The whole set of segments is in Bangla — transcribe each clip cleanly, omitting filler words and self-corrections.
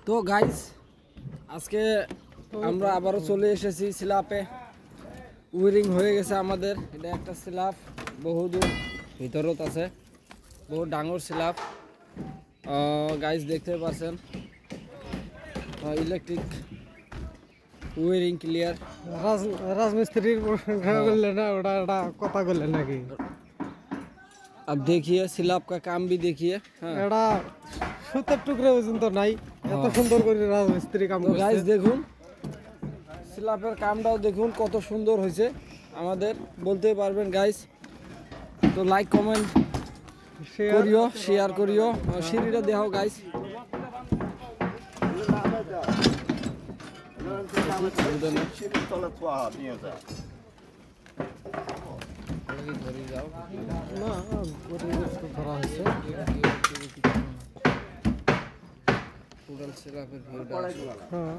তো গাইস আজকে আমরা আবারও চলে এসেছি স্ল্যাপে। উইরিং হয়ে গেছে আমাদের। এটা একটা স্ল্যাপ বহুদূর ভিতরত আছে, বহু ডাঙর স্ল্যাপ। গাইস দেখতে পাচ্ছেন ইলেকট্রিক উইরিং ক্লিয়ার। রাজমিস্ত্রির করলে না ওটা কথা করলে নাকি? अब देखिए स्लैब का काम भी देखिए। এটা সুতের টুকরো পর্যন্ত নাই, এত সুন্দর করে রাজমিস্ত্রি কাম তো করছে। গাইস দেখুন স্ল্যাবের কামটাও দেখুন কত সুন্দর হয়েছে আমাদের, বলতে পারবেন গাইস। তো লাইক কমেন্ট করিও, শেয়ার করিও। সিঁড়িটা দেখো গাইস। না ধরা হয়েছে। টোটাল স্ল্যাবের ভিউটা হ্যাঁ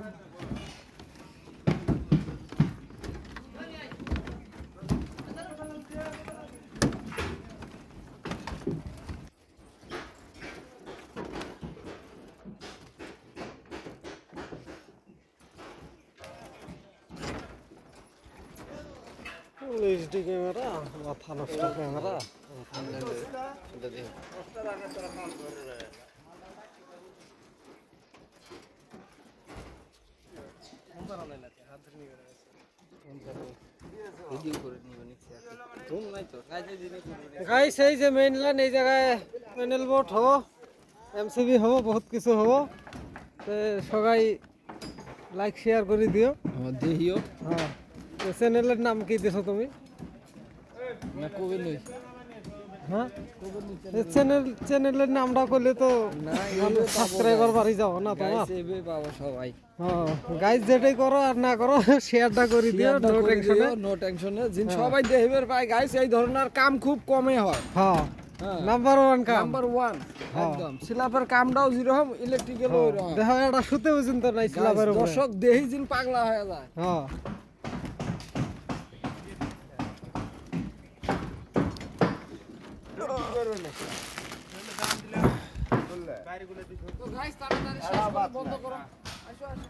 এইচডি ক্যামেরা, মাথা নষ্ট ক্যামেরা। গাইস এই যে মেইন লাইন, এই জায়গায় প্যানেল বোর্ড হবো, এমসিবি হবো, বহুত কিছু হবো। তো সবাই লাইক শেয়ার করে দিও। দেখিও। হ্যাঁ, চ্যানেলের নাম কি দিছো তুমি? না কবে নই। হ্যাঁ, চ্যানেলের নামটা করলে তো সাবস্ক্রাইবার বাড়ি যাবো না তোমার? পাবো সবাই। গাইস যেটাই করো আর না করো শেয়ারটা করে দিও, নো টেনশনে। নো টেনশনে, জিন সবাই দেখবে পায় গাইস। এই ধরনের কাম খুব কমে হয়। হ্যাঁ, নাম্বার 1 কাম, নাম্বার 1 একদম। স্ল্যাবের কামটাও যেরকম, ইলেকট্রিক্যাল ওইরকম। দেখো এটা শুতে পর্যন্ত নাই স্ল্যাবের উপরে। দর্শক দেহি জিন পাগলা হয়ে যায়। হ্যাঁ, তো গাইস তাড়াতাড়ি শেষ করো, বন্ধ করো। আসো আসো।